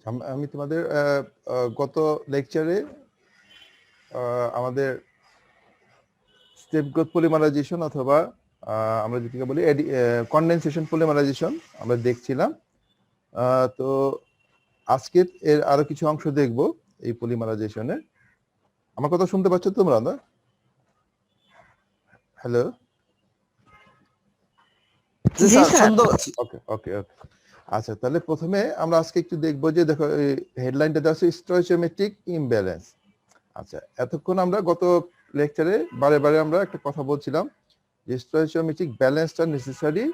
আমি তোমাদের গত লেকচারে আমাদের স্টেপ গ্রোথ পলিমারাইজেশন অথবা আমরা যেটাকে বলি কনডেনসেশন পলিমারাইজেশন আমরা দেখছিলাম। তো আজকে এর আরো কিছু অংশ দেখব এই পলিমারাইজেশনে। আমার কথা শুনতে পাচ্ছ তোমরা? না? হ্যালো, জি স্যার। ওকে ওকে ওকে। আচ্ছা, তাহলে প্রথমে আমরা আজকে একটু দেখবো যে দেখো হেডলাইনটা দেওয়া আছে স্টোয়িওমেট্রিক ইমব্যালেন্স। আচ্ছা, এতক্ষণ আমরা গত লেকচারে বারে বারে আমরা একটা কথা বলছিলাম যে স্টোয়িওমেট্রিক ব্যালেন্সটা নেসেসারি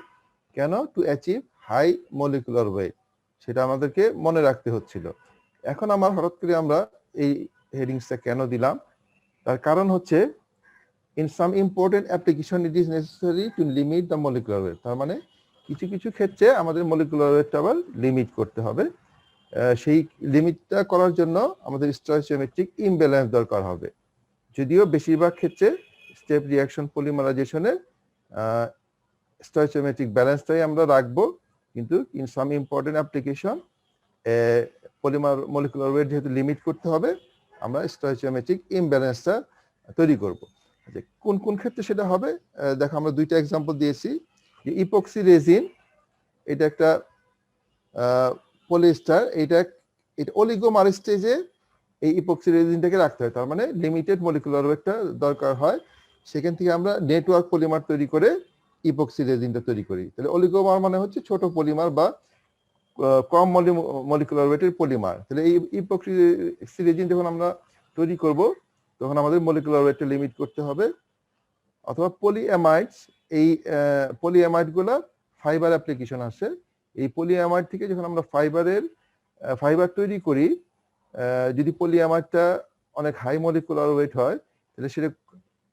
কেন to achieve high molecular weight, সেটা আমাদেরকে মনে রাখতে হচ্ছিল। এখন আমার হঠাৎ করে আমরা এই হেডিংসটা কেন দিলাম, তার কারণ হচ্ছে in some important application it is necessary to limit the molecular weight. তার মানে কিছু কিছু ক্ষেত্রে আমাদের মলিকুলার ওয়েটটা আবার লিমিট করতে হবে। সেই লিমিটটা করার জন্য আমাদের স্টোয়িওমেট্রিক ইমব্যালেন্স দরকার হবে। যদিও বেশিরভাগ ক্ষেত্রে স্টেপ রিঅ্যাকশন পলিমারাইজেশনের স্টোয়িওমেট্রিক ব্যালেন্সটাই আমরা রাখবো, কিন্তু in some important application polymer molecular weight যেহেতু লিমিট করতে হবে, আমরা স্টোয়িওমেট্রিক ইমব্যালেন্সটা তৈরি করব। কোন কোন ক্ষেত্রে সেটা হবে দেখো, আমরা দুইটা এক্সাম্পল দিয়েছি। যে ইপক্সি রেজিন, এটা একটা পলিস্টার, এটা অলিগোমার স্টেজে এই ইপক্সি রেজিনটাকে রাখতে হয়, তার মানে লিমিটেড মলিকুলার ওয়েটটা দরকার হয়। সেখান থেকে আমরা নেটওয়ার্ক পলিমার তৈরি করে ইপক্সি রেজিনটা তৈরি করি। তাহলে অলিগোমার মানে হচ্ছে ছোট পলিমার বা কম মলিকুলার ওয়েটের পলিমার। তাহলে এই ইপক্সি রেজিন যখন আমরা তৈরি করব তখন আমাদের মলিকুলার ওয়েটটা লিমিট করতে হবে। অথবা পলিঅ্যামাইডস, এই পলিঅ্যামাইডগুলো ফাইবার অ্যাপ্লিকেশন আছে। এই পলিঅ্যামাইড থেকে যখন আমরা ফাইবার তৈরি করি, যদি পলিঅ্যামাইডটা অনেক হাই মলিকুলার ওয়েট হয় তাহলে সেটা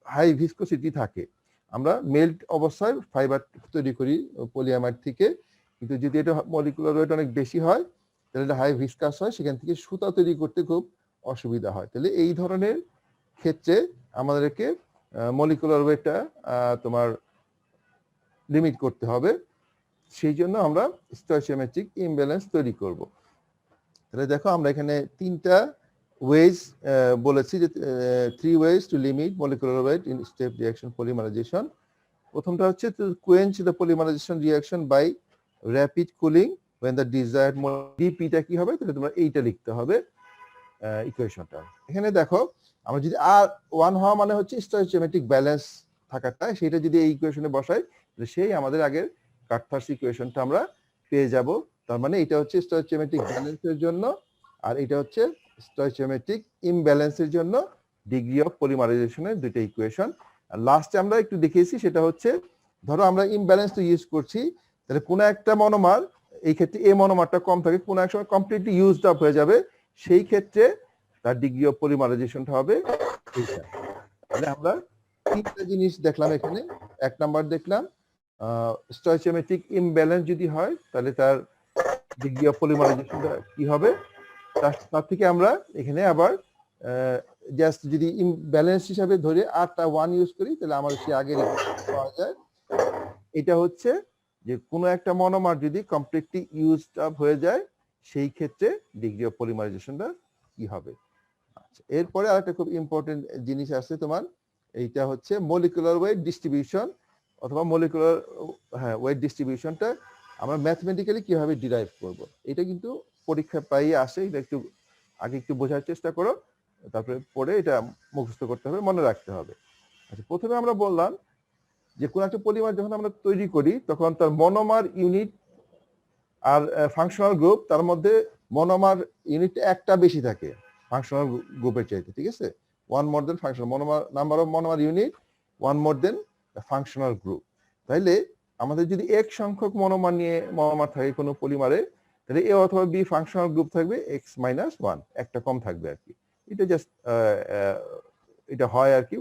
হাই ভিসকোসিটি থাকে। আমরা মেল্ট অবস্থায় ফাইবার তৈরি করি পলিঅ্যামাইড থেকে, কিন্তু যদি এটা মলিকুলার ওয়েট অনেক বেশি হয় তাহলে এটা হাই ভিসকাস হয়, সেখান থেকে সুতা তৈরি করতে খুব অসুবিধা হয়। তাহলে এই ধরনের ক্ষেত্রে আমাদেরকে মলিকুলার ওয়েটটা তোমার লিমিট করতে হবে। সেই জন্য আমরা স্টোয়িওমেট্রিক ইমব্যালেন্স তৈরি করব। তাহলে দেখো আমরা এখানে তিনটা ওয়েজ বলেছি, যে 3 ways to limit molecular weight in step reaction polymerization. প্রথমটা হচ্ছে to quench the polymerization reaction by rapid cooling when the desired ডিপিটা কি হবে, তাহলে তোমরা এইটা লিখতে হবে ইকুয়েশনটা। এখানে দেখো আমরা যদি R1 হওয়া মানে হচ্ছে স্টোয়িওমেট্রিক ব্যালেন্স থাকাটা, সেটা যদি এই ইকুয়েশনে বসাই তাহলে সেই আমাদের আগের কার্থার্স ইকুয়েশনটা আমরা পেয়ে যাব। তার মানে এটা হচ্ছে স্টোয়িওমেট্রিক ব্যালেন্সের জন্য, আর এটা হচ্ছে স্টোয়িওমেট্রিক ইমব্যালেন্সের জন্য ডিগ্রি অফ পলিমারাইজেশনের দুইটা ইকুয়েশন। আর লাস্টে আমরা একটু দেখিয়েছি, সেটা হচ্ছে ধরো আমরা ইমব্যালেন্স তো ইউজ করছি, তাহলে কোনো একটা মনোমার, এই ক্ষেত্রে এ মনোমারটা কম থাকে, কোনো এক সময় কমপ্লিটলি ইউজড আপ হয়ে যাবে, সেই ক্ষেত্রে তার ডিগ্রি অফ পলিমারাইজেশনটা হবে এইটা। তাহলে আমরা তিনটা জিনিস দেখলাম এখানে। এক নাম্বার দেখলাম স্টোয়িওমেট্রিক ইমব্যালেন্স যদি হয় তাহলে তার ডিগ্রি অফ পলিমারাইজেশনটা কি হবে। তার থেকে আমরা এখানে আবার জাস্ট যদি ইমব্যালেন্স হিসাবে ধরে আরটা 1 ইউজ করি তাহলে আমার সে আগের পাওয়া যায়। এটা হচ্ছে যে কোনো একটা মনোমার যদি কমপ্লিটলি ইউজড আপ হয়ে যায় সেই ক্ষেত্রে ডিগ্রি অফ পলিমারাইজেশনটা কি হবে। আচ্ছা, এরপরে আরেকটা খুব ইম্পর্টেন্ট জিনিস আছে তোমার, এইটা হচ্ছে মলিকুলার ওয়েট ডিস্ট্রিবিউশন অথবা মলিকুলার ওয়েট ডিস্ট্রিবিউশনটা আমরা ম্যাথমেটিক্যালি কিভাবে ডিরাইভ করব। এটা কিন্তু পরীক্ষা পাইয়ে আসে, এটা একটু আগে একটু বোঝার চেষ্টা করো, তারপরে পরে এটা মুখস্থ করতে হবে, মনে রাখতে হবে। আচ্ছা, প্রথমে আমরা বললাম যে কোন একটা পলিমার যখন আমরা তৈরি করি তখন তার মনোমার ইউনিট আর ফাংশনাল গ্রুপ, তার মধ্যে মনোমার ইউনিট একটা বেশি থাকে ফাংশনাল গ্রুপের চাইতে, ঠিক আছে? One more than functional monomer, number of monomer unit one more than functional group. তাইলে আমাদের যদি এক সংখ্যক মনোমার থাকে কোনো পলিমারে, তাহলে এ অথবা বি ফাংশনাল গ্রুপ থাকবে x-1, একটা কম থাকবে আর কি। এটা জাস্ট এটা হয় আর কি,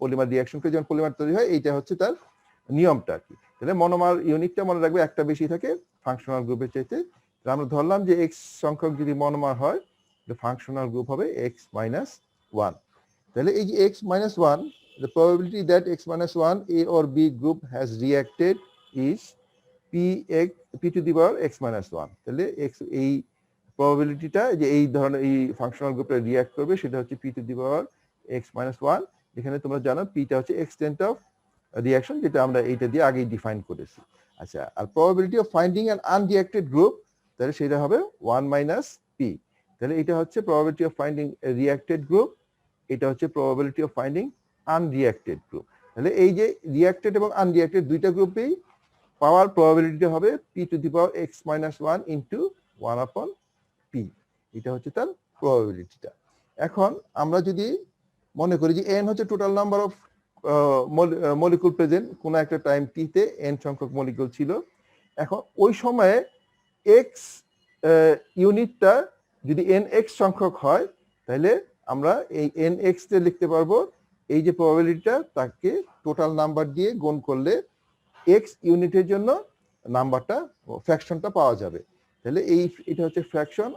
পলিমার রিঅ্যাকশন করে যখন পলিমার তৈরি হয় এইটা হচ্ছে তার নিয়মটা আর কি। তাহলে মনোমার ইউনিটটা মনে রাখবে একটা বেশি থাকে ফাংশনাল গ্রুপের চাইতে। আমরা ধরলাম যে x সংখ্যক যদি মনোমার হয় ফাংশনাল গ্রুপ হবে x-1। তাহলে এই যে x-1, the probability that x-1 A or B group has reacted is p to the power x-1। তাহলে এই প্রবাবিলিটিটা যে এই ধরনের এই ফাংশনাল গ্রুপটা রিঅ্যাক্ট করবে সেটা হচ্ছে p to the power x minus 1। এখানে তোমরা জানো পিটা হচ্ছে এক্সটেন্ট অফ রিঅ্যাকশন, যেটা আমরা এইটা দিয়ে আগেই ডিফাইন করেছি। আচ্ছা, আর probability of finding an unreacted group, তাহলে সেটা হবে 1 মাইনাস p। তাহলে এটা হচ্ছে probability of finding reacted group, এটা হচ্ছে probability of finding unreacted group. তাহলে এই যে রিঅ্যাক্টেড এবং আনরিঅ্যাক্টেড দুইটা গ্রুপেই পাওয়ার প্রবাবিলিটি হবে p to the power x minus 1 into 1 upon p। এটা হচ্ছে তার প্রবাবিলিটিটা। এখন আমরা যদি মনে করি যে n হচ্ছে total number of molecule present কোন একটা টাইম t তে n সংখ্যক মলিকুল ছিল, এখন ওই সময়ে x ইউনিটটা যদি nx সংখ্যক হয় তাহলে আমরা এই nx তে লিখতে পারবো এই যে প্রবাবিলিটিটা তাকে টোটাল নাম্বার দিয়ে গুণ করলে x ইউনিটের জন্য নাম্বারটা ফ্র্যাকশনটা পাওয়া যাবে। তাহলে এটা হচ্ছে fraction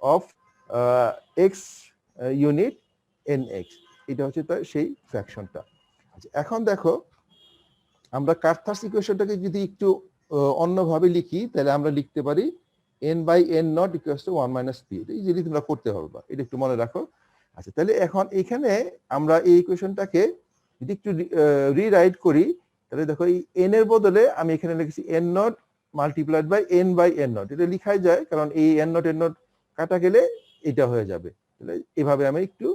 of x unit nx, এটা হচ্ছে তার সেই ফ্র্যাকশনটা। আচ্ছা, এখন দেখো আমরা কার্থাস ইকুয়েশনটাকে যদি একটু অন্যভাবে লিখি তাহলে আমরা লিখতে পারি n by n naught equals to 1 minus p। এই জিনিস তোমরা করতে পারবা, এটা একটু মনে রাখো। আচ্ছা, তাহলে এখন এখানে আমরা এই ইকুয়েশনটাকে যদি একটু রিরাইট করি তাহলে দেখো এই n এর বদলে আমি এখানে লিখেছি n naught multiplied by n by n naught. এটা লিখাই যায় কারণ এই n নট কাটা গেলে এটা হয়ে যাবে। তাহলে এভাবে আমি একটু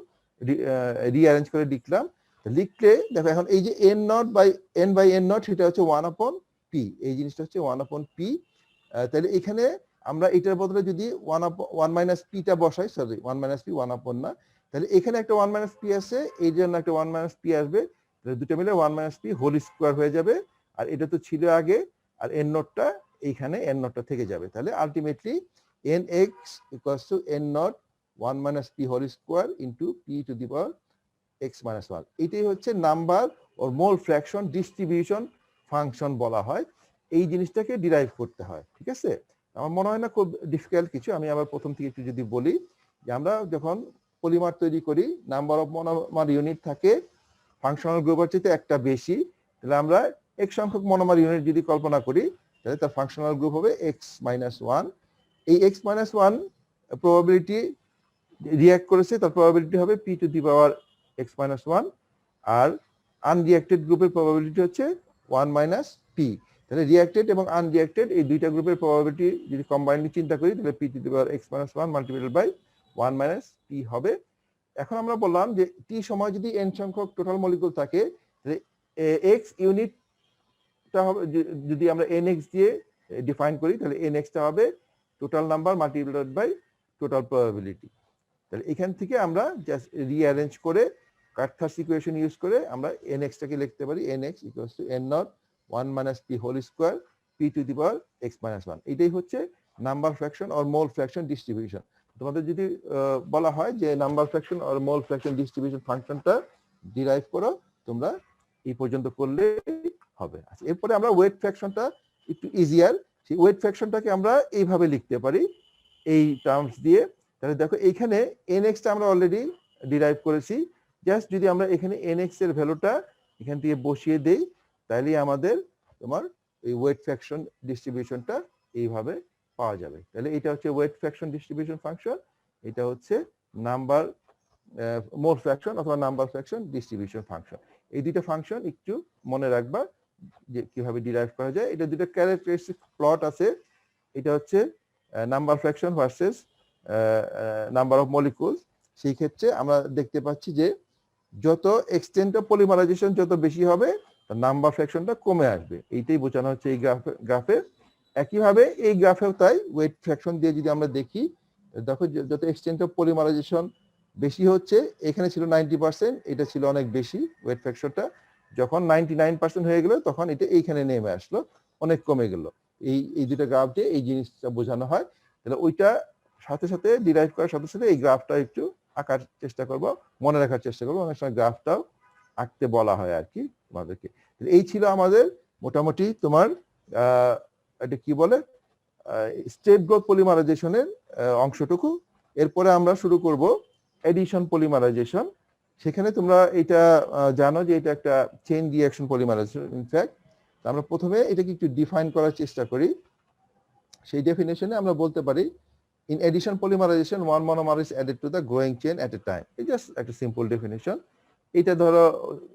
রিঅ্যারেঞ্জ করে লিখলাম। লিখলে দেখো এখন এই যে n naught by n naught সেটা হচ্ছে 1 আপন p, এই জিনিসটা হচ্ছে 1 আপন p। তাহলে এখানে আমরা এটার বদলে যদি 1 মাইনাস p টা বসাই, সরি 1 মাইনাস p 1 আপন না, তাহলে এখানে একটা 1 মাইনাস p আছে, এই জন্য একটা 1 মাইনাস p আসবে, তাহলে দুটো মিলে 1 মাইনাস p হোল স্কয়ার হয়ে যাবে। আর এটা তো ছিল আগে, আর n নটটা এইখানে n নটটা থেকে যাবে। তাহলে ultimately nx equals to n naught 1 minus p whole square into p to the power x minus 1। এটাই হচ্ছে number or mole fraction distribution function বলা হয়। এই জিনিসটাকে ডিরাইভ করতে হয়, ঠিক আছে? আমার মনে হয় না খুব ডিফিকাল্ট কিছু। আমি আবার প্রথম থেকে একটু যদি বলি যে আমরা যখন পলিমার তৈরি করি নাম্বার অফ মনোমার ইউনিট থাকে ফাংশনাল গ্রুপের চেয়ে একটা বেশি, তাহলে আমরা এক সংখ্যক মনোমার ইউনিট যদি কল্পনা করি তাহলে তার ফাংশনাল গ্রুপ হবে x মাইনাস 1। এই x মাইনাস 1 প্রবাবিলিটি রিঅ্যাক্ট করেছে, তার প্রবাবিলিটি হবে p to the power x minus 1, আর আনরিঅ্যাক্টেড গ্রুপের প্রবাবিলিটি হচ্ছে 1 মাইনাস p। তাহলে রিঅ্যাক্টেড এবং আনরিঅ্যাক্টেড এই দুইটা গ্রুপের প্রবাবিলিটি যদি কম্বাইন্ডলি চিন্তা করি তাহলে p to the power x minus 1 multiplied by 1 minus p হবে। এখন আমরা বললাম যে t সময় যদি n সংখ্যক টোটাল মলিকুল থাকে তাহলে x ইউনিটটা হবে, যদি আমরা nx দিয়ে ডিফাইন করি তাহলে nx টা হবে total number multiplied by total probability. তাহলে এখান থেকে আমরা জাস্ট রিঅ্যারেঞ্জ করে কার্থাস ইকুয়েশন ইউজ করে আমরা nx টাকে লিখতে পারি nx equals to n naught 1 minus p whole square p to the power x minus 1। এটাই হচ্ছে number fraction or mole fraction distribution. তোমাদের যদি বলা হয় যে number fraction or mole fraction distribution ফাংশনটা ডিরাইভ করো, তোমরা এই পর্যন্ত করলে হবে। আচ্ছা, এরপরে আমরা ওয়েট ফ্র্যাকশনটা একটু ইজিয়ার। সেই ওয়েট ফ্র্যাকশনটাকে আমরা এইভাবে লিখতে পারি এই টার্মস দিয়ে। তাহলে দেখো এইখানে nx টা আমরা অলরেডি ডিরাইভ করেছি, জাস্ট যদি আমরা এখানে nx এর ভ্যালুটা এখান থেকে বসিয়ে দেই তাহলে আমাদের তোমার এই ওয়েট ফ্র্যাকশন ডিস্ট্রিবিউশনটা এইভাবে পাওয়া যাবে। তাহলে এটা হচ্ছে ওয়েট ফ্র্যাকশন ডিস্ট্রিবিউশন ফাংশন, এটা হচ্ছে নাম্বার মোল ফ্র্যাকশন অথবা নাম্বার ফ্র্যাকশন ডিস্ট্রিবিউশন ফাংশন। এই দুইটা ফাংশন একটু মনে রাখবা যে কিভাবে ডিরাইভ করা যায়। এটা দুটো ক্যারেক্টারিস্টিক প্লট আছে, এটা হচ্ছে number fraction versus number of molecules. সেই ক্ষেত্রে আমরা দেখতে পাচ্ছি যে যত এক্সটেন্ট অফ পলিমারাইজেশন যত বেশি হবে তার নাম্বার ফ্র্যাকশনটা কমে আসবে, এইটাই বোঝানো হচ্ছে এই গ্রাফে। একইভাবে এই গ্রাফেও তাই ওয়েট ফ্র্যাকশন দিয়ে যদি আমরা দেখি, দেখো যত এক্সটেন্ট অফ পলিমারাইজেশন বেশি হচ্ছে, এখানে ছিল 90%, এটা ছিল অনেক বেশি ওয়েট ফ্র্যাকশনটা, যখন 99% হয়ে গেল তখন এটা এইখানে নেমে আসলো, অনেক কমে গেল। এই দুটো গ্রাফ দিয়ে এই জিনিসটা বোঝানো হয়। তাহলে ওইটা সাথে সাথে ডিরাইভ করার সাথে সাথে এই গ্রাফটা একটু আঁকার চেষ্টা করব, মনে রাখার চেষ্টা করবো। অনেক সময় গ্রাফটাও আঁকতে বলা হয় আর কি তোমাদেরকে। এই ছিল আমাদের মোটামুটি তোমার এটা কি বলে স্টেট গ্রোথ পলিমারাইজেশনের অংশটুকু। এরপরে আমরা শুরু করব এডিশন পলিমারাইজেশন। সেখানে তোমরা এটা জানো যে এটা একটা চেইন রিঅ্যাকশন পলিমারাইজেশন। ইনফ্যাক্ট আমরা প্রথমে এটাকে একটু ডিফাইন করার চেষ্টা করি। সেই ডেফিনেশনে আমরা বলতে পারি In addition polymerization, one monomer is added to the growing chain at a time. It's just একটা simple definition. এটা ধরো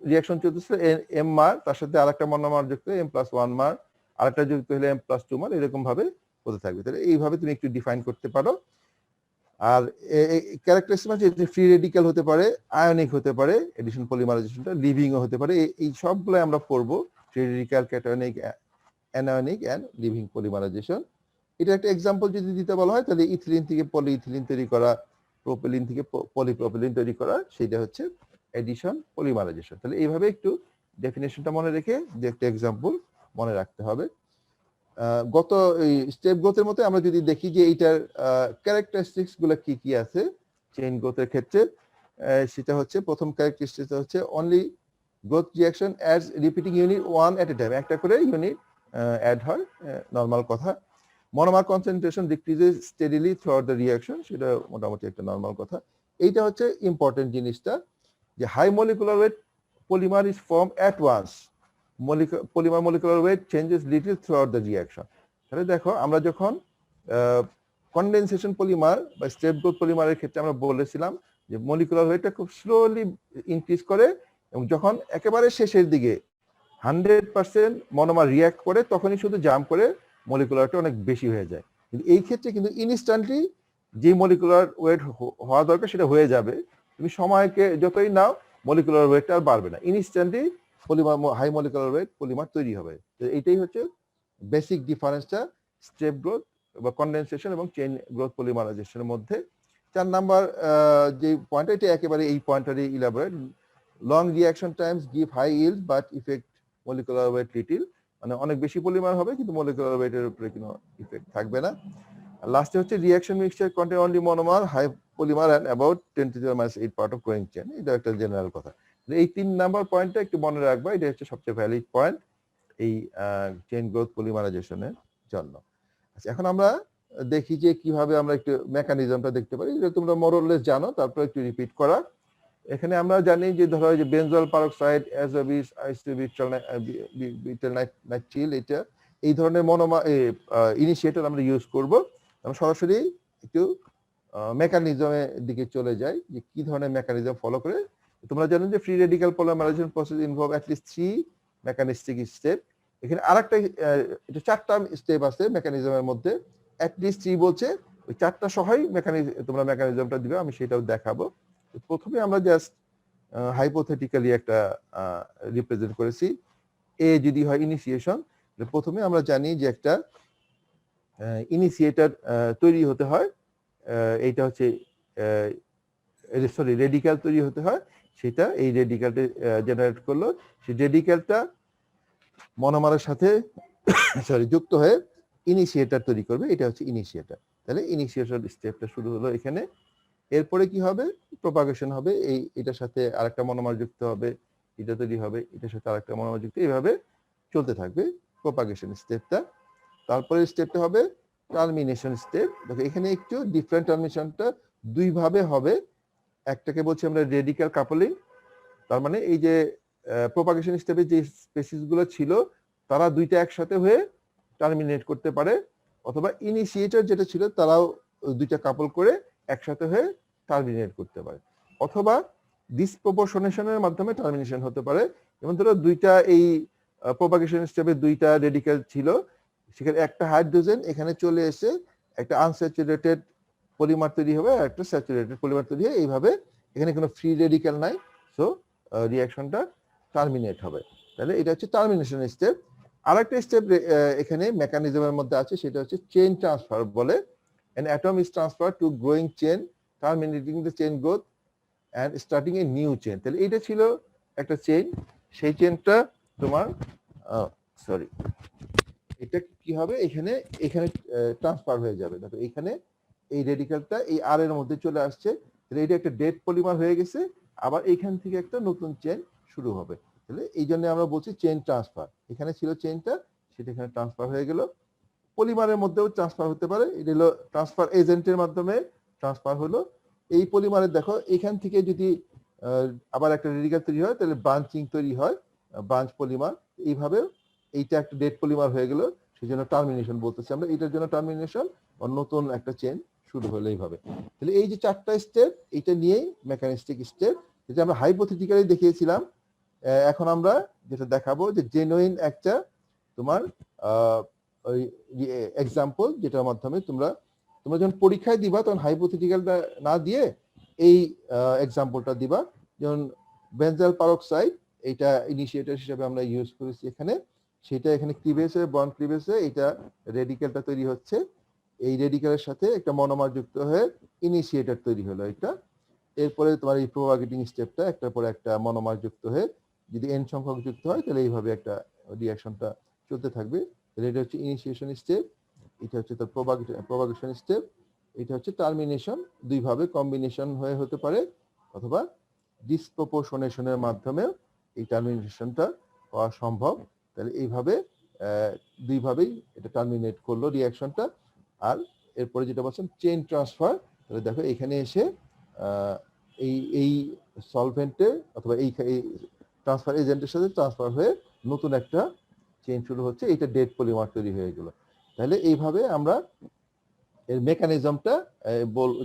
রিঅ্যাকশন চলতেছে এম মার, তার সাথে আরেকটা মনোমার যুক্ত M+1 মার, আরেকটা যুক্ত হলে M+2 মার, এরকম ভাবে হতে থাকবে। তাহলে এইভাবে তুমি একটু ডিফাইন করতে পারো। আর ক্যারেক্টারিস্টিক মানে যে ফ্রি রেডিক্যাল হতে পারে, আয়নিক হতে পারে, এডিশন পলিমারাইজেশনটা লিভিংও হতে পারে, এই সবগুলো আমরা পড়বো। Free radical, cationic, anionic and living polymerization. এটা একটা এক্সাম্পল যদি দিতে বলা হয় তাহলে ইথিলিন থেকে পলিইথিলিন তৈরি করা, প্রোপিলিন থেকে পলিপ্রোপিলিন তৈরি করা, সেটা হচ্ছে এডিশন পলিমারাইজেশন। তাহলে এইভাবে একটু ডেফিনেশনটা মনে রেখে যে একটা এক্সাম্পল মনে রাখতে হবে। গত এই স্টেপ গ্রোথের মধ্যে আমরা যদি দেখি যে এইটার ক্যারেক্টারিস্টিক্স গুলো কি কি আছে চেইন গ্রোথের ক্ষেত্রে, সেটা হচ্ছে প্রথম ক্যারেক্টারিস্টিক্স হচ্ছে only growth reaction ads repeating unit one এট এ টাইম, একটা করে ইউনিট অ্যাড হয়, নর্মাল কথা। Monomer concentration decreases steadily through out the reaction, সেটা মোটামুটি একটা নর্মাল কথা। এইটা হচ্ছে ইম্পর্টেন্ট জিনিসটা, যে high molecular weight polymer is form at once, polymer molecular weight changes little throughout the reaction. তাহলে দেখো আমরা যখন কনডেনসেশন পলিমার বা স্টেপ গ্রোথ পলিমারের ক্ষেত্রে আমরা বলেছিলাম যে মলিকুলার ওয়েটটা খুব স্লোলি ইনক্রিজ করে, এবং যখন একেবারে শেষের দিকে 100% মনোমার রিঅ্যাক্ট করে তখনই শুধু জাম্প করে মলিকুলারটা অনেক বেশি হয়ে যায়। কিন্তু এই ক্ষেত্রে কিন্তু ইনস্ট্যান্টলি যে মলিকুলার ওয়েট হওয়া দরকার সেটা হয়ে যাবে। তুমি সময়কে যতই নাও মলিকুলার ওয়েটটা আর বাড়বে না, instantly polymer high molecular weight polymer তৈরি হবে। এইটাই হচ্ছে বেসিক ডিফারেন্সটা স্টেপ গ্রোথ বা কনডেনসেশন এবং চেইন গ্রোথ পলিমারাইজেশনের মধ্যে। 4 নাম্বার যে পয়েন্ট, এটা একেবারে এই পয়েন্টারই elaborate. Long reaction times give high yield but effect molecular weight little, মানে অনেক বেশি পলিমার হবে কিন্তু মলিকুলার ওয়েটের উপরে কোনো ইফেক্ট থাকবে না। লাস্টে হচ্ছে reaction mixture contain only monomer, high polymer and about 10⁻⁸ part of growing chain. এটা একটা জেনারেল কথা। এই 3 নাম্বার পয়েন্টটা একটু মনে রাখবা, এটা হচ্ছে সবচেয়ে ভ্যালিড পয়েন্ট এই চেইন গ্রোথ পলিমারাইজেশনের জন্য। আচ্ছা, এখন আমরা দেখি যে কিভাবে আমরা একটু মেকানিজমটা দেখতে পারি, যেটা তোমরা মোরলেস জানো, তারপর একটু রিপিট করা। এখানে আমরা জানি যে ধরো যে বেনজল পারক্সাইড, অ্যাজোবিস, আইসোবিউটাইল, এটা এই ধরনের মনোমা ইনিশিয়েটর আমরা ইউজ করব। আমরা সরাসরি একটু মেকানিজমের দিকে চলে যাই যে কি ধরনের মেকানিজম ফলো করে। তোমরা জানো যে free radical polymerization process involve at least 3 mechanistic step. এখানে আরেকটা এটা 4টা স্টেপ আছে মেকানিজমের মধ্যে, অ্যাট লিস্ট 3 বলছে, ওই 4টা সহই তোমরা মেকানিজমটা দিবে, আমি সেটাও দেখাবো। প্রথমে আমরা জাস্ট হাইপোথেটিক্যালি একটা রিপ্রেজেন্ট করেছি। এ যদি হয় ইনিশিয়েশন, প্রথমে আমরা জানি যে একটা ইনিশিয়েটর তৈরি হতে হয়, এইটা হচ্ছে সরি রেডিক্যাল তৈরি হতে হয়, সেটা এই রেডিক্যালটা জেনারেট করলো, সেই রেডিক্যালটা মনোমারের সাথে সরি যুক্ত হয়ে ইনিশিয়েটর তৈরি করবে, এটা হচ্ছে ইনিশিয়েটর। তাহলে ইনিশিয়েশন স্টেপটা শুরু হলো এখানে। এরপরে কি হবে, প্রপাগেশন হবে, এটার সাথে আরেকটা মনোমার যুক্ত হবে, এটা তৈরি হবে, এটার সাথে আরেকটা মনোমার যুক্ত, এইভাবে চলতে থাকবে প্রপাগেশন স্টেপটা। তারপরে স্টেপটা হবে টার্মিনেশন স্টেপ। দেখো এখানে একটু ডিফারেন্ট, টার্মিনেশনটা দুই ভাবে হবে। একটাকে বলছি আমরা রেডিক্যাল কাপলিং, তার মানে এই যে প্রপাগেশন স্টেপে যে স্পেসিস গুলো ছিল তারা দুইটা একসাথে হয়ে টার্মিনেট করতে পারে, অথবা ইনিশিয়েটর যেটা ছিল তারাও দুইটা কাপল করে একসাথে হয়ে টার্মিনেট করতে পারে, অথবা ডিসপ্রপোর্শনেশনের মাধ্যমে টার্মিনেশন হতে পারে। যেমন ধরো দুইটা এই প্রপাগেশন স্টেপে দুইটা রেডিক্যাল ছিল, সেখানে একটা হাইড্রোজেন এখানে চলে এসে একটা আনস্যাচুরেটেড পলিমার তৈরি হবে আর একটা স্যাচুরেটেড পলিমার তৈরি হয়, এইভাবে এখানে কোনো ফ্রি রেডিক্যাল নাই, সো রিঅ্যাকশনটা টার্মিনেট হবে। তাহলে এটা হচ্ছে টার্মিনেশন স্টেপ। আরেকটা স্টেপ এখানে মেকানিজমের মধ্যে আছে, সেটা হচ্ছে চেইন ট্রান্সফার বলে। an atom is transferred to growing chain terminating the chain growth and starting a new chain। তাহলে এটা ছিল একটা চেইন, সেই চেইনটা তোমার সরি এটা কি হবে, এখানে এখানে ট্রান্সফার হয়ে যাবে। দেখো এখানে এই রেডিক্যালটা এই আর এর মধ্যে চলে আসছে, তাহলে এটা একটা ডেড পলিমার হয়ে গেছে, আবার এখান থেকে একটা নতুন চেইন শুরু হবে। তাহলে এই জন্য আমরা বলছি চেইন ট্রান্সফার। এখানে ছিল চেইনটা, সেটা এখানে ট্রান্সফার হয়ে গেল। পলিমারের মধ্যেও ট্রান্সফার হতে পারে, এটা হলো ট্রান্সফার এজেন্টের মাধ্যমে ট্রান্সফার হলো। এই পলিমারের দেখো এখান থেকে যদি আবার একটা রেডিক্যাল তৈরি হয় তাহলে ব্রাঞ্চিং তৈরি হয়, ব্রাঞ্চ পলিমার। এইভাবে এইটা একটা ডেড পলিমার হয়ে গেল, সেই জন্য টার্মিনেশন বলতেছি আমরা, এটার জন্য টার্মিনেশন, নতুন একটা চেইন শুরু হলো এইভাবে। তাহলে এই যে 4টা স্টেপ, এটা নিয়েই মেকানিস্টিক স্টেপ, যেটা আমরা হাইপোথেটিক্যালি দেখিয়েছিলাম। এখন আমরা যেটা দেখাবো যে জেনুইন একটা তোমার ওই এক্সাম্পল, যেটার মাধ্যমে তোমরা যখন পরীক্ষায় দিবা তখন হাইপোথেটিক্যালটা না দিয়ে এই এক্সাম্পলটা দিবা। যেমন বেনজাইল পারক্সাইড, এটা ইনিশিয়েটর হিসেবে আমরা ইউজ করেছি এখানে। সেটা এখানে ক্লিভেজে, বন্ড ক্লিভেজে এটা রেডিক্যালটা তৈরি হচ্ছে। এই রেডিক্যালের সাথে একটা মনোমার যুক্ত হয়ে ইনিশিয়েটর তৈরি হলো এটা। এরপরে তোমার এই প্রোপাগেটিং স্টেপটা একটার পর একটা মনোমার যুক্ত হয়ে যদি এন সংখ্যক যুক্ত হয় তাহলে এইভাবে একটা রিঅ্যাকশনটা চলতে থাকবে। তাহলে এটা হচ্ছে ইনিশিয়েশন স্টেপ, এটা হচ্ছে তার প্রোপাগেশন স্টেপ, এটা হচ্ছে টার্মিনেশন। দুইভাবে কম্বিনেশন হয়ে হতে পারে অথবা ডিসপ্রপোর্শনেশনের মাধ্যমে এই টার্মিনেশনটা হওয়া সম্ভব। তাহলে এইভাবে দুইভাবেই এটা টার্মিনেট করলো রিঅ্যাকশনটা। আর এরপরে যেটা বলছেন চেইন ট্রান্সফার, তাহলে দেখো এখানে এসে এই সলভেন্টে অথবা এই ট্রান্সফার এজেন্টের সাথে ট্রান্সফার হয়ে নতুন একটা চেইন শুরু হচ্ছে, এটা ডেড পলিমার তৈরি হয়ে গেল। তাহলে এইভাবে আমরা এর মেকানিজমটা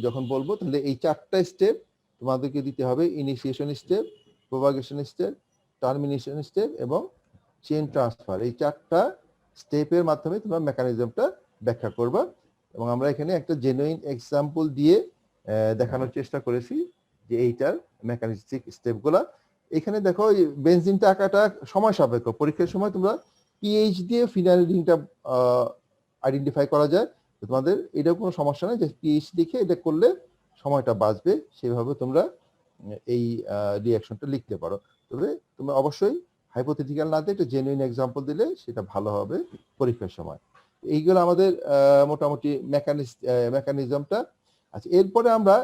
যখন বলবো তাহলে এই 4টা স্টেপ তোমাদেরকে দিতে হবে: initiation step, propagation step, termination step এবং চেইন ট্রান্সফার। এই 4টা স্টেপের মাধ্যমে তোমরা মেকানিজমটা ব্যাখ্যা করবা। এবং আমরা এখানে একটা জেনুইন এক্সাম্পল দিয়ে দেখানোর চেষ্টা করেছি যে এইটার মেকানিস্টিক স্টেপগুলা। এখানে দেখো বেনজিনটা আঁকাটা সময় সাপেক্ষ। পরীক্ষার সময় তোমরা পিএইচ দিয়ে ফিনাইল রিংটা আইডেন্টিফাই করা যায়। তোমাদের এটা কোনো সমস্যা নেই যে পিএইচ দেখে এটা করলে সময়টা বাঁচবে, সেভাবে তোমরা এই রিঅ্যাকশনটা লিখতে পারো। তবে তোমরা অবশ্যই হাইপোথেটিক্যাল না দিয়ে একটা জেনুইন এক্সাম্পল দিলে সেটা ভালো হবে পরীক্ষার সময়। এইগুলো আমাদের মোটামুটি মেকানিজমটা। আচ্ছা, এরপরে আমরা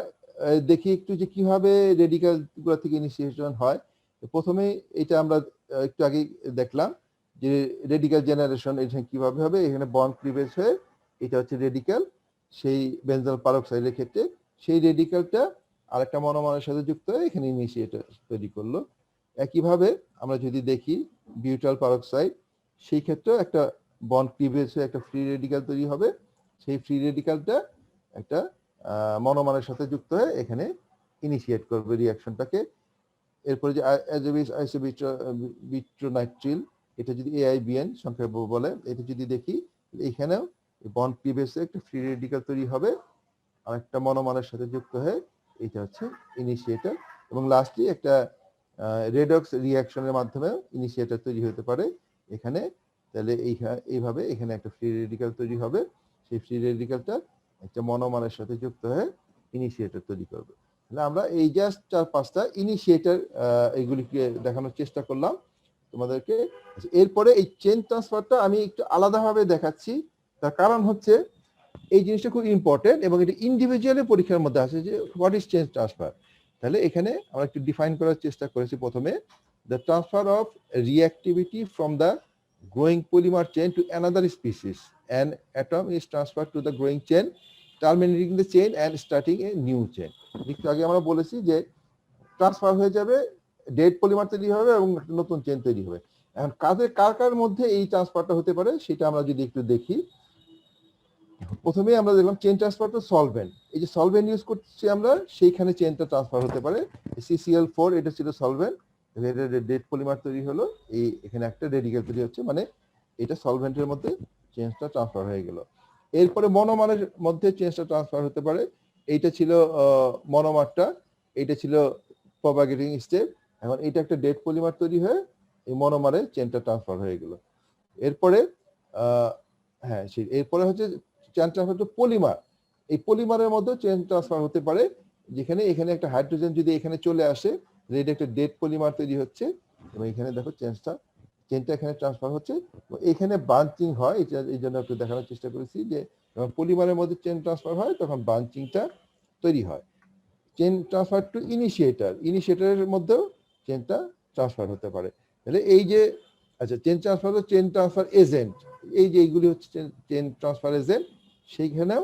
দেখি একটু যে কিভাবে রেডিক্যাল গুলো থেকে ইনিশিয়েশন হয়। প্রথমে এটা আমরা একটু আগে দেখলাম যে রেডিক্যাল জেনারেশন এটা কিভাবে হবে। এখানে বন্ড ক্লিভেজ হয়ে এটা হচ্ছে রেডিক্যাল, সেই বেনজাইল পারক্সাইডের ক্ষেত্রে সেই রেডিক্যালটা আরেকটা মনোমারের সাথে যুক্ত হয়ে এখানে ইনিশিয়েটর তৈরি করলো। একইভাবে আমরা যদি দেখি বিউটাইল পারক্সাইড, সেই ক্ষেত্রে একটা বন্ড ক্লিভেজ হয়ে একটা ফ্রি রেডিক্যাল তৈরি হবে। সেই ফ্রি রেডিক্যালটা একটা মনোমারের সাথে যুক্ত হয়ে এখানে ইনিশিয়েট করবে রিঅ্যাকশনটাকে। এরপরে যে আইসোবিট্রোনাইট্রিল, এটা যদি AIBN সংক্ষেপে বলে, এটা যদি দেখি এখানেও বন্ড ক্লিভেজে একটা ফ্রি রেডিক্যাল তৈরি হবে আর একটা মনোমারের সাথে যুক্ত হয়ে এটা হচ্ছে ইনিশিয়েটর। এবং লাস্টলি একটা রেডক্স রিঅ্যাকশনের মাধ্যমে ইনিশিয়েটর তৈরি হতে পারে এখানে। তাহলে এইভাবে এখানে একটা ফ্রি রেডিক্যাল তৈরি হবে, সেই ফ্রি রেডিক্যালটা একটা মনোমারের সাথে যুক্ত হয়ে ইনিশিয়েটর তৈরি করবে। তাহলে আমরা এই জাস্ট 4-5টা ইনিশিয়েটর এইগুলিকে দেখানোর চেষ্টা করলাম তোমাদেরকে। এরপরে এই চেইন ট্রান্সফারটা আমি একটু আলাদাভাবে দেখাচ্ছি, তার কারণ হচ্ছে এই জিনিসটা খুব ইম্পর্টেন্ট এবং এটা ইন্ডিভিজুয়ালি পরীক্ষার মধ্যে আছে যে হোয়াট ইজ চেইন ট্রান্সফার। তাহলে এখানে আমরা একটু ডিফাইন করার চেষ্টা করেছি। প্রথমে the transfer of reactivity from the growing polymer chain to another species. An atom is transferred to the growing chain, terminating the chain and starting a new chain. একটু আগে আমরা বলেছি যে ট্রান্সফার হয়ে যাবে, ডেড পলিমার তৈরি হবে এবং নতুন চেন তৈরি হবে। এখন কার কার মধ্যে এই ট্রান্সফারটা হতে পারে সেটা আমরা যদি একটু দেখি। প্রথমে আমরা দেখলাম চেন ট্রান্সফার টু সলভেন্ট। এই যে সলভেন্ট ইউজ করছি আমরা, সেইখানে চেনটা ট্রান্সফার হতে পারে। CCl4 এটা ছিল সলভেন্ট, ডেড পলিমার তৈরি হলো, এই এখানে একটা রেডিক্যাল তৈরি হচ্ছে, মানে এটা সলভেন্টের মধ্যে চেঞ্জটা ট্রান্সফার হয়ে গেল। এরপরে মনোমারের মধ্যে চেঞ্জটা ট্রান্সফার হতে পারে। এইটা ছিল মনোমারটা, এইটা ছিল প্রপাগেটিং স্টেপ। এখন এটা একটা ডেড পলিমার তৈরি হয়ে এই মনোমারে চেনটা ট্রান্সফার হয়ে গেল। এরপরে এরপরে হচ্ছে চেন ট্রান্সফার টু পলিমার। এই পলিমারের মধ্যে চেন ট্রান্সফার হতে পারে, যেখানে এখানে একটা হাইড্রোজেন যদি এখানে চলে আসে, এটা একটা ডেড পলিমার তৈরি হচ্ছে এবং এখানে দেখো চেনটা এখানে ট্রান্সফার হচ্ছে, এখানে বাঞ্চিং হয়। এই জন্য একটু দেখানোর চেষ্টা করেছি যে যখন পলিমারের মধ্যে চেন ট্রান্সফার হয় তখন বাঞ্চিংটা তৈরি হয়। চেন ট্রান্সফার টু ইনিশিয়েটরের মধ্যেও চেনটা ট্রান্সফার হতে পারে। তাহলে এই যে আচ্ছা চেন ট্রান্সফার এজেন্ট, এই যে এইগুলি হচ্ছে চেন ট্রান্সফার এজেন্ট, সেইখানেও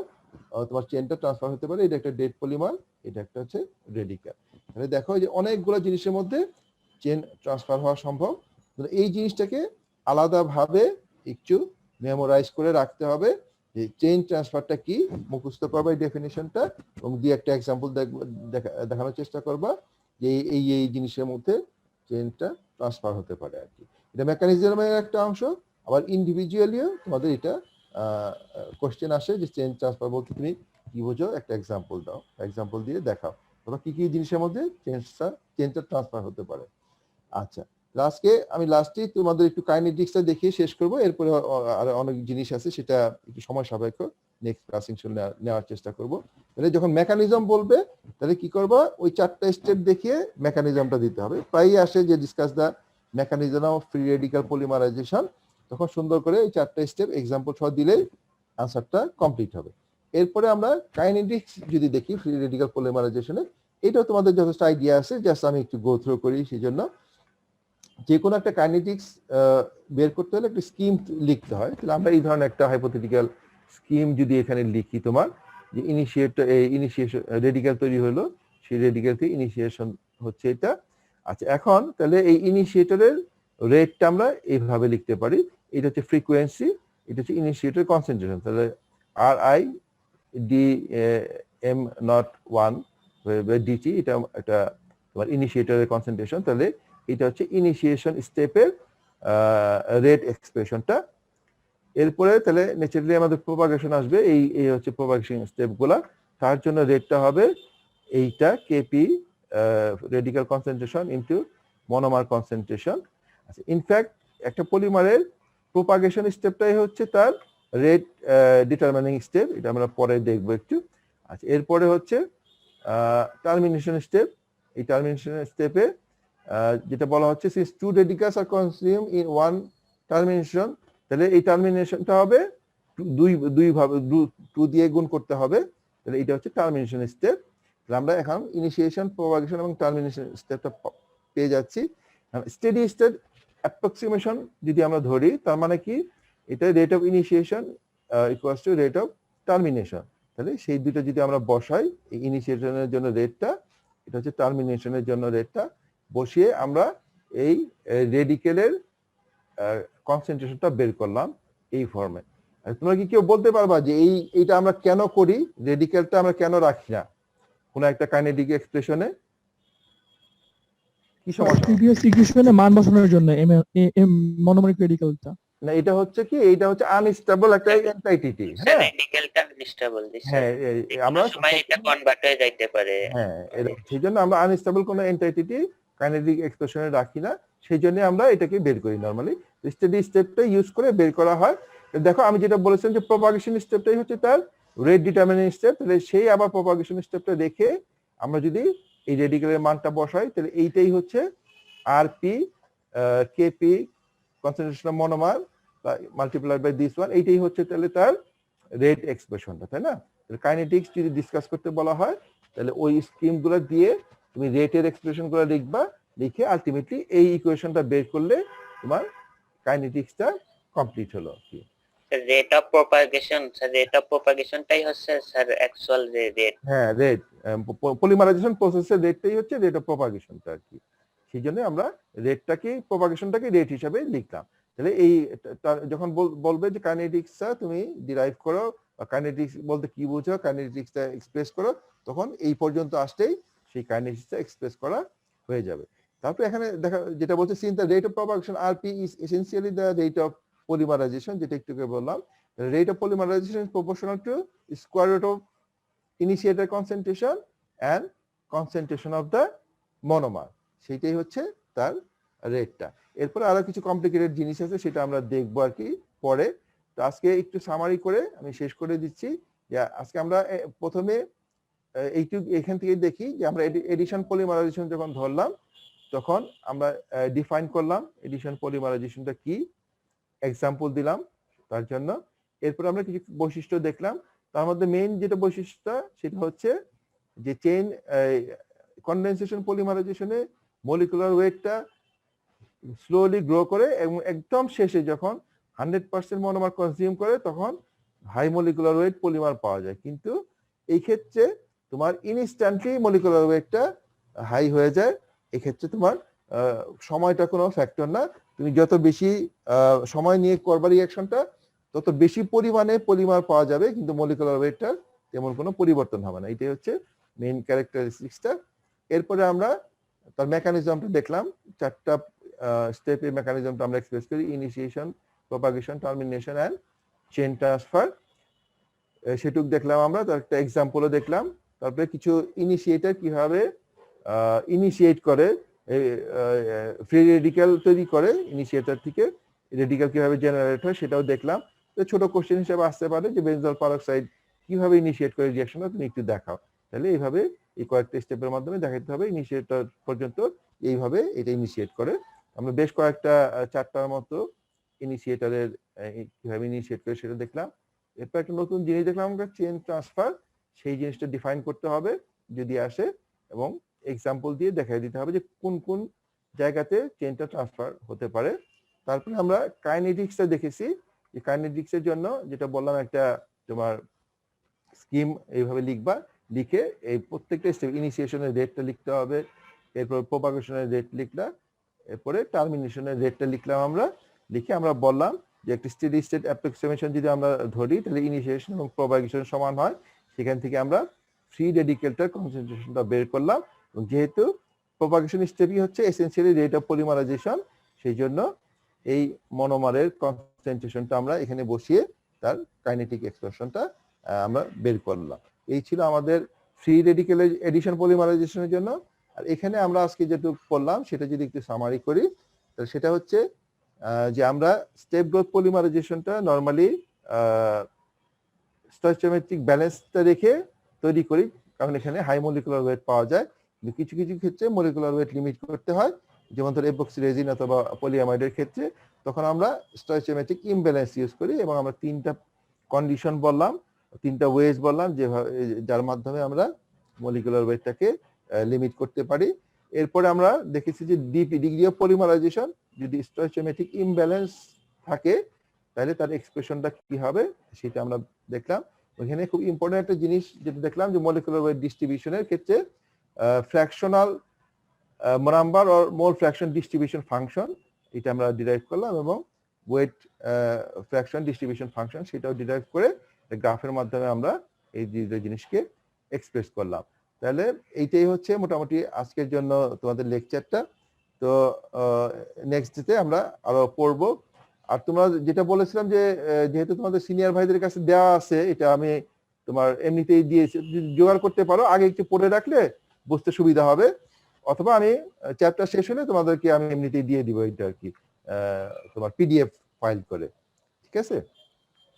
তোমার চেনটা ট্রান্সফার হতে পারে। এটা একটা ডেড পলিমার, এটা একটা হচ্ছে রেডিক্যাল। তাহলে দেখো যে অনেকগুলো জিনিসের মধ্যে চেন ট্রান্সফার হওয়া সম্ভব। এই জিনিসটাকে আলাদাভাবে একটু মেমোরাইজ করে রাখতে হবে, যে চেইন ট্রান্সফারটা কি মুখস্থ করবা এই ডেফিনিশনটা, এবং দুই একটা এক্সাম্পল দেখানোর চেষ্টা করবা যে এই জিনিসের মধ্যে চেইনটা ট্রান্সফার হতে পারে আর কি। এটা মেকানিজমের একটা অংশ, আবার ইন্ডিভিজুয়ালিও তোমাদের এটা কোশ্চেন আসে যে চেইন ট্রান্সফার বলতে তুমি কি বোঝো, একটা এক্সাম্পল দাও, এক্সাম্পল দিয়ে দেখাও অথবা কি কি জিনিসের মধ্যে চেইনটা ট্রান্সফার হতে পারে। আচ্ছা, আজকে আমি লাস্টেই তোমাদের একটু কাইনেটিক্সটা দেখিয়ে শেষ করব, এরপরে আর অনেক জিনিস আছে সেটা একটু সময় সাপেক্ষ, নেক্সট ক্লাসিং নেওয়ার চেষ্টা করব। তাহলে যখন মেকানিজম বলবে তাহলে কি করবা, ওই চারটা স্টেপ দেখিয়ে মেকানিজমটা দিতে হবে। প্রায়ই আসে যে discuss the mechanism of free radical polymerization, তখন সুন্দর করে এই চারটা স্টেপ এক্সাম্পল সহ দিলেই আনসারটা কমপ্লিট হবে। এরপরে আমরা কাইনেটিক্স যদি দেখি ফ্রি রেডিক্যাল পলিমারাইজেশনে, এটাও তোমাদের যথেষ্ট আইডিয়া আছে, জাস্ট আমি একটু গো থ্রু করি। সেই জন্য যে কোনো একটা কাইনেটিক্স বের করতে হলে একটা স্কিম লিখতে হয়। তাহলে আমরা এই ধরনের একটা হাইপোথেটিক্যাল স্কিম যদি এখানে লিখি, তোমার যে ইনিশিয়েশন রেডিক্যাল তৈরি হলো, সেই রেডিক্যাল থেকে ইনিশিয়েশন হচ্ছে এটা। আচ্ছা, এখন তাহলে এই ইনিশিয়েটরের রেটটা আমরা এইভাবে লিখতে পারি, এটা হচ্ছে ফ্রিকোয়েন্সি, এটা হচ্ছে ইনিশিয়েটর কনসেন্ট্রেশন। তাহলে RI DM নট 1 DT, এটা একটা তোমার ইনিশিয়েটরের কনসেন্ট্রেশন। তাহলে এটা হচ্ছে ইনিশিয়েশন স্টেপের রেট এক্সপ্রেশনটা। এরপরে তাহলে ন্যাচারালি আমাদের প্রপাগেশন আসবে, এই হচ্ছে প্রপাগেশন স্টেপগুলা, তার জন্য রেটটা হবে এইটা KP radical concentration into monomer concentration. আচ্ছা, ইনফ্যাক্ট একটা পলিমারের প্রপাগেশন স্টেপটাই হচ্ছে তার রেট ডিটারমিনিং স্টেপ, এটা আমরা পরে দেখবো একটু। আচ্ছা, এরপরে হচ্ছে টার্মিনেশন স্টেপ। এই টার্মিনেশন স্টেপে যেটা বলা হচ্ছে since two radicals are consume in one termination, তাহলে এই টার্মিনেশনটা হবে দুই ভাবে, 2 দিয়ে গুণ করতে হবে। তাহলে এটা হচ্ছে টার্মিনেশন স্টেপ। আমরা এখন ইনিশিয়েশন, প্রপাগেশন এবং টার্মিনেশন স্টেপটা পেয়ে যাচ্ছি। স্টেডি স্টেট অ্যাপ্রক্সিমেশন যদি আমরা ধরি, তার মানে কি, এটা rate of initiation equals to rate of termination. তাহলে সেই দুটো যদি আমরা বসাই, এই ইনিশিয়েশনের জন্য রেটটা, এটা হচ্ছে টার্মিনেশনের জন্য রেটটা, বসিয়ে আমরা এই রেডিকেলের কনসেন্ট্রেশনটা বের করলাম এই ফর্মে। তোমরা কি কেউ বলতে পারবা যে এইটা আমরা কেন করি, রেডিকেলটা আমরা কেন রাখি না কোন একটা কাইনেটিক এক্সপ্রেশনে? কি সমস্যা? প্রিভিয়াস ইকুয়েশনে মান বসানোর জন্য মনোমারিক রেডিক্যালটা না, এটা হচ্ছে কি, এটা হচ্ছে আনস্টেবল একটা এন্টাইটি। হ্যাঁ, রেডিক্যালটা আনস্টেবল দিছে, হ্যাঁ, আমরা সময় এটা কনভার্ট হয়ে যাইতে পারে। হ্যাঁ, সেইজন্য আমরা আনস্টেবল কোনো এন্টাইটি কাইনেটিক এক্সপ্রেশনে রাখি না, সেই জন্য আমরা এটাকে বের করি নরমালি। স্টেডি স্টেপটা ইউজ করে বের করা হয়। দেখো আমি যেটা বলেছিলাম যে প্রপাগেশন স্টেপটাই হচ্ছে তার রেট ডিটারমিনিং স্টেপ, তাহলে সেই আবার প্রপাগেশন স্টেপটা দেখে আমরা যদি এই রেডিক্যালের মানটা বসাই, তাহলে এইটাই হচ্ছে R P K P concentration of monomer multiplied by this one, এইটাই হচ্ছে তাহলে তার রেট এক্সপ্রেশনটা, তাই না? কাইনেটিক্স যদি ডিসকাস করতে বলা হয়, তাহলে ওই স্কিমগুলো দিয়ে তুমি রেটের এক্সপ্রেশনগুলো লিখবা, লিখে আলটিমেটলি এই ইকুয়েশনটা বের করলে তোমার কাইনেটিক্সটা কমপ্লিট হলো কি। রেট অফ প্রপাগেশনটাই হচ্ছে স্যার অ্যাকচুয়াল রেট। হ্যাঁ, রেট পলিমারাইজেশন প্রসেসের রেটটাই হচ্ছে রেট অফ প্রপাগেশনটা আর কি। সেই জন্য আমরা রেটটাকে, প্রপাগেশনটাকে রেট হিসাবে লিখলাম। তাহলে এই যখন বলবে যে কাইনেটিক্সটা তুমি ডিরাইভ করো, বা কাইনেটিক্স বলতে কি বুঝো, কাইনেটিক্সটা এক্সপ্রেস করো, তখন এই পর্যন্ত আসলেই সেই কাইনেটিক্সটা এক্সপ্রেস করা হয়ে যাবে। তারপর এখানে দেখা যেটা বলছে, seen the rate of propagation RP is essentially the rate of polymerization, যেটা একটু আগে বললাম, rate of polymerization is proportional to square root of initiator concentration and concentration of the monomer, সেইটাই হচ্ছে তার রেটটা। এরপর আরো কিছু কমপ্লিকেটেড জিনিস আছে, সেটা আমরা দেখবো আর কি পরে। তো আজকে একটু সামারি করে আমি শেষ করে দিচ্ছি যে আজকে আমরা প্রথমে এখান থেকে দেখি যে আমরা এডিশন পলিমারাইজেশন যখন ধরলাম, তখন আমরা ডিফাইন করলাম এডিশন পলিমারাইজেশনটা কি, এক্সাম্পল দিলাম তার জন্য। এরপর আমরা কিছু বৈশিষ্ট্য দেখলাম, তার মধ্যে মেইন যেটা বৈশিষ্ট্য সেটা হচ্ছে যে চেইন কনডেনসেশন পলিমারাইজেশনে মলিকুলার ওয়েটটা স্লোলি গ্রো করে এবং একদম শেষে যখন 100% মনোমার কনজিউম করে তখন হাই মলিকুলার ওয়েট পলিমার পাওয়া যায়। কিন্তু এই ক্ষেত্রে তোমার ইনস্ট্যান্টলি মলিকুলার ওয়েটটা হাই হয়ে যায়। এক্ষেত্রে তোমার সময়টা কোনো ফ্যাক্টর না, তুমি যত বেশি সময় নিয়ে করবা রিঅ্যাকশনটা, তত বেশি পরিমাণে পলিমার পাওয়া যাবে, কিন্তু মলিকুলার ওয়েটটার তেমন কোনো পরিবর্তন হবে না। এটাই হচ্ছে মেইন ক্যারেক্টারিস্টিক্সটা। এরপরে আমরা তার মেকানিজমটা দেখলাম, 4টা স্টেপের মেকানিজমটা আমরা এক্সপ্রেস করি: initiation, propagation, termination and chain transfer. সেটুক দেখলাম আমরা, তার একটা এক্সাম্পলও দেখলাম। তারপরে কিছু ইনিশিয়েটর কিভাবে ইনিশিয়েট করে, ফ্রি রেডিক্যাল তৈরি করে, ইনিশিয়েটর থেকে রেডিক্যাল কিভাবে জেনারেট হয় সেটাও দেখলাম। তো ছোট কোশ্চেন হিসেবে আসতে পারে যে বেনজল পারক্সাইড কিভাবে ইনিশিয়েট করে রিঅ্যাকশনটা তুমি একটু দেখাও। তাহলে এইভাবে এই কয়েকটা স্টেপের মাধ্যমে দেখাতে হবে ইনিশিয়েটর পর্যন্ত এইভাবে এটা ইনিশিয়েট করে। আমরা বেশ কয়েকটা 4টার মতো ইনিশিয়েটরের কিভাবে ইনিশিয়েট করে সেটা দেখলাম। এরপর একটা নতুন জিনিস দেখলাম আমরা, চেইন ট্রান্সফার। সেই জিনিসটা ডিফাইন করতে হবে যদি আসে, এবং এক্সাম্পল দিয়ে দেখাই দিতে হবে যে কোন কোন জায়গাতে চেইনটা ট্রান্সফার হতে পারে। তারপরে আমরা কাইনেটিক্সটা দেখেছি। এই কাইনেটিক্সের জন্য যেটা বললাম, একটা তোমার স্কিম এইভাবে লিখবা, লিখে এই প্রত্যেকটা স্টেপ, ইনিশিয়েশনের রেটটা লিখতে হবে, এরপর প্রপাগেশনের রেট লিখলাম, এরপরে টার্মিনেশনের রেটটা লিখলাম আমরা। লিখে আমরা বললাম যে একটা স্টেডি স্টেট অ্যাপ্রক্সিমেশন যদি আমরা ধরি, তাহলে ইনিশিয়েশন এবং প্রপাগেশন সমান হয়। সেখান থেকে আমরা ফ্রি রেডিকেলটার কনসেন্ট্রেশনটা বের করলাম। এবং যেহেতু প্রপাগেশন স্টেপই হচ্ছে এসেনশিয়ালি রেট অফ পলিমারাইজেশন, সেই জন্য এই মনোমারের কনসেন্ট্রেশনটা আমরা এখানে বসিয়ে তার কাইনেটিক এক্সপ্রেশনটা আমরা বের করলাম। এই ছিল আমাদের ফ্রি রেডিকেল এডিশন পলিমারাইজেশনের জন্য। আর এখানে আমরা আজকে যেটুকু পড়লাম সেটা যদি একটু সামারি করি, তাহলে সেটা হচ্ছে যে আমরা স্টেপ গ্রোথ পলিমারাইজেশনটা নরমালি স্টয়চিওমেট্রিক ব্যালেন্সটা রেখে তৈরি করি, কারণ এখানে হাই মলিকুলার ওয়েট পাওয়া যায়। কিন্তু কিছু কিছু ক্ষেত্রে মলিকুলার ওয়েট লিমিট করতে হয়, যেমন ধর এপক্সি রেজিন অথবা পলিঅ্যামাইডের ক্ষেত্রে, তখন আমরা স্টয়চিওমেট্রিক ইমব্যালেন্স ইউজ করি। এবং আমরা 3টা কন্ডিশন বললাম, 3টা ওয়েজ বললাম, যেভাবে যার মাধ্যমে আমরা মলিকুলার ওয়েটটাকে লিমিট করতে পারি। এরপরে আমরা দেখেছি যে ডিগ্রি অফ পলিমারাইজেশন, যদি স্টয়চিওমেট্রিক ইমব্যালেন্স থাকে তাহলে তার এক্সপ্রেশনটা কি হবে সেটা আমরা দেখলাম। ওখানে খুব ইম্পর্টেন্ট একটা জিনিস যেটা দেখলাম, যে মলিকুলার ওয়েট ডিস্ট্রিবিউশনের ক্ষেত্রে fractional number or mole fraction distribution function, এটা আমরা ডিরাইভ করলাম, এবং ওয়েট ফ্র্যাকশন ডিস্ট্রিবিউশন ফাংশন সেটাও ডিরাইভ করে গ্রাফের মাধ্যমে আমরা এই দুটো জিনিসকে এক্সপ্রেস করলাম। তাহলে এইটাই হচ্ছে মোটামুটি আজকের জন্য তোমাদের লেকচারটা। তো নেক্সট ডেতে আমরা আরো পড়বো। আর তোমরা যেটা বলেছিলাম যে যেহেতু তোমাদের সিনিয়র ভাইদের কাছে দেওয়া আছে, এটা আমি তোমার এমনিতেই দিয়েছি, জোগাড় করতে পারো, আগে একটু পড়ে রাখলে বুঝতে সুবিধা হবে, অথবা আমি চ্যাপ্টার শেষ হলে তোমাদেরকে আমি এমনিতেই দিয়ে দিব এটা আর কি, তোমার পিডিএফ ফাইল করে। ঠিক আছে?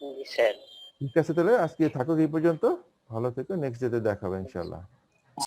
জি স্যার। ঠিক আছে, তাহলে আজকে থাকো এই পর্যন্ত। ভালো থেকো, নেক্সট ডেতে দেখা হবে ইনশাআল্লাহ।